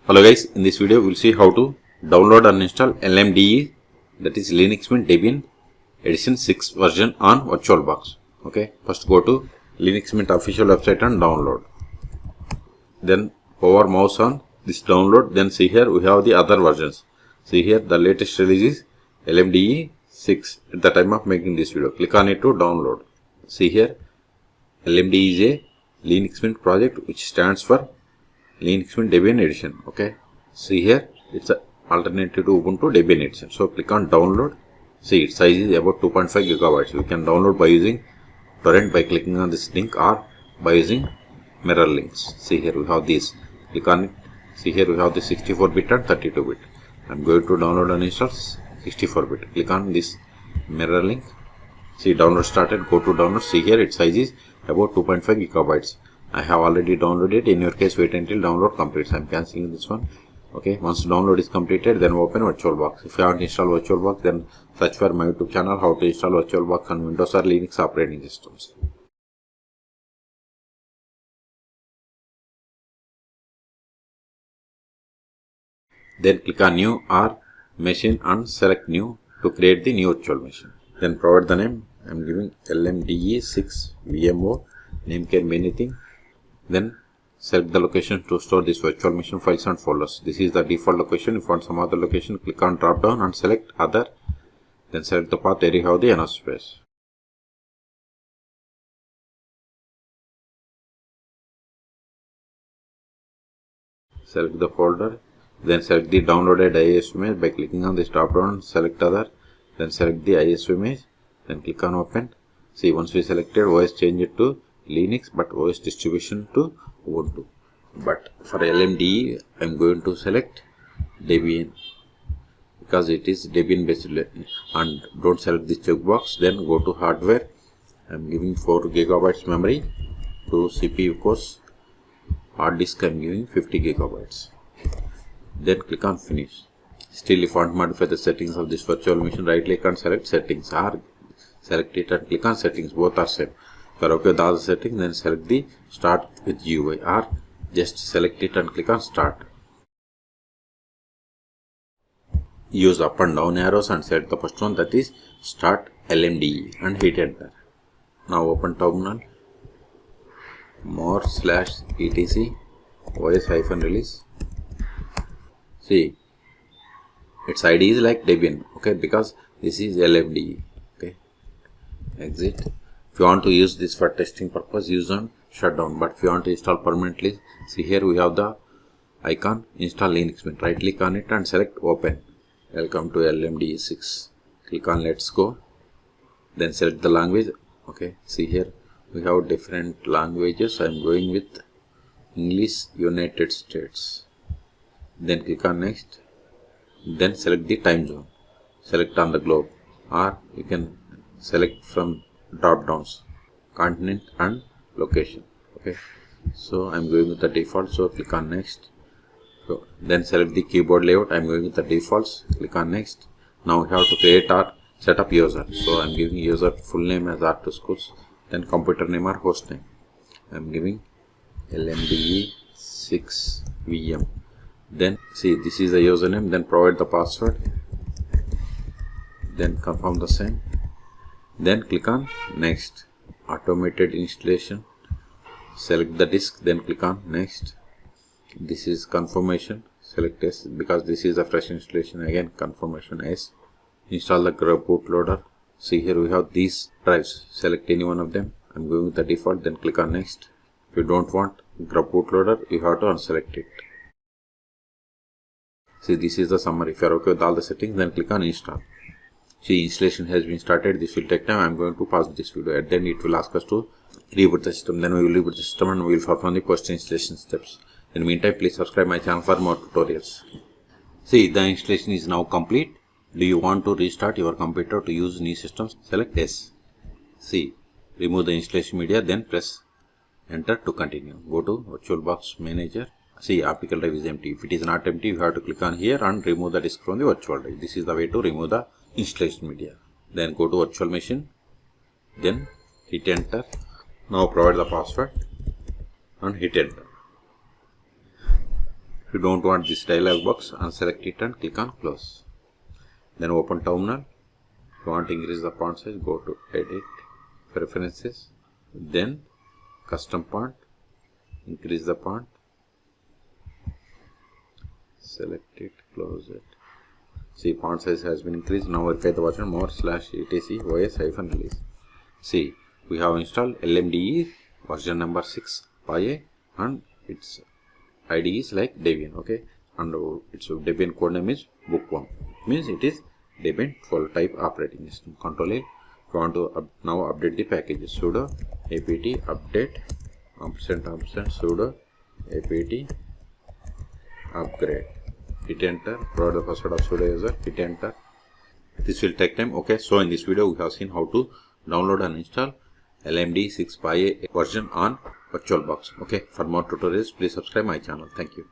Hello guys, in this video we will see how to download and install LMDE, that is Linux Mint Debian edition 6 version on VirtualBox. Okay, first go to Linux Mint official website and download. Then hover mouse on this download, then see here we have the other versions. See here the latest release is LMDE 6 at the time of making this video. Click on it to download. See here LMDE is a Linux Mint project which stands for Linux Mint Debian edition. Okay, see here it's an alternative to Ubuntu Debian edition. So click on download. See its size is about 2.5 gigabytes. You can download by using torrent by clicking on this link or by using mirror links. See here we have these. Click on it. See here we have the 64-bit and 32-bit. I'm going to download and install 64-bit. Click on this mirror link. See download started. Go to download. See here its size is about 2.5 gigabytes. I have already downloaded. In your case, wait until download completes. I am cancelling this one. Okay, once download is completed, then open VirtualBox. If you haven't installed VirtualBox, then search for my YouTube channel how to install VirtualBox on Windows or Linux operating systems. Then click on new or machine and select new to create the new virtual machine. Then provide the name. I am giving LMDE 6 VMO. Name can be anything. Then select the location to store this virtual machine files and folders. This is the default location. If you want some other location, click on drop down and select other. Then select the path where you have the enough space. Select the folder. Then select the downloaded ISO image by clicking on this drop down. Select other. Then select the ISO image. Then click on open. See, once we selected, OS change it to Linux, but OS distribution to Ubuntu. But for LMDE, I am going to select Debian because it is Debian based, and don't select this checkbox. Then go to hardware. I am giving 4 gigabytes memory to CPU cores. Hard disk I am giving 50 gigabytes. Then click on finish. Still, if you want to modify the settings of this virtual machine, right click and select settings, or select it and click on settings. Both are same. If you are okay with all the settings, then select the start with GUI, or just select it and click on start. Use up and down arrows and select the first one, that is start LMDE, and hit enter. Now open terminal, more/etc os-release. See, its ID is like Debian, okay, because this is LMDE. Okay, exit. If you want to use this for testing purpose, use on shutdown. But if you want to install permanently, see here we have the icon install Linux Mint. Right click on it and select open. Welcome to LMDE 6. Click on let's go. Then select the language. Okay, see here we have different languages. I am going with English United States. Then click on next. Then select the time zone. Select on the globe, or you can select from drop downs, continent and location. Okay, so I'm going with the default, so click on next. So then select the keyboard layout. I'm going with the defaults. Click on next. Now we have to create our setup user, so I'm giving user full name as R2 schools, then computer name or host name. I'm giving LMDE 6 VM. Then see, this is the username. Then provide the password. Then confirm the same. Then click on next. Automated installation. Select the disk. Then click on next. This is confirmation. Select yes because this is a fresh installation. Again confirmation yes. Install the grub bootloader. See here we have these drives. Select any one of them. I'm going with the default. Then click on next. If you don't want grub bootloader, you have to unselect it. See, this is the summary. If you are okay with all the settings, then click on install. See, installation has been started. This will take time. I am going to pause this video. At the end, it will ask us to reboot the system. Then we will reboot the system and we will perform the post installation steps. In the meantime, please subscribe my channel for more tutorials. See, the installation is now complete. Do you want to restart your computer to use new systems? Select yes. See, remove the installation media, then press enter to continue. Go to VirtualBox Manager. See, optical drive is empty. If it is not empty, you have to click on here and remove the disk from the virtual drive. This is the way to remove the installation media. Then go to virtual machine. Then hit enter. Now provide the password and hit enter. If you don't want this dialog box, unselect it and click on close. Then open terminal. If you want to increase the font size, go to edit, preferences, then custom font, increase the font, select it, close it. See, font size has been increased. Now verify the version more/etc/os-release. See, we have installed LMDE version number 6 Faye, and its ID is like Debian, okay, and its Debian code name is book1, means it is Debian 12 type operating system. Control A. If you want to now update the packages, sudo apt update & sudo apt upgrade. Hit enter. Provide the password of sudo user. Hit enter. This will take time. Okay, so in this video we have seen how to download and install LMDE 6 Faye version on VirtualBox. Okay, for more tutorials please subscribe my channel. Thank you.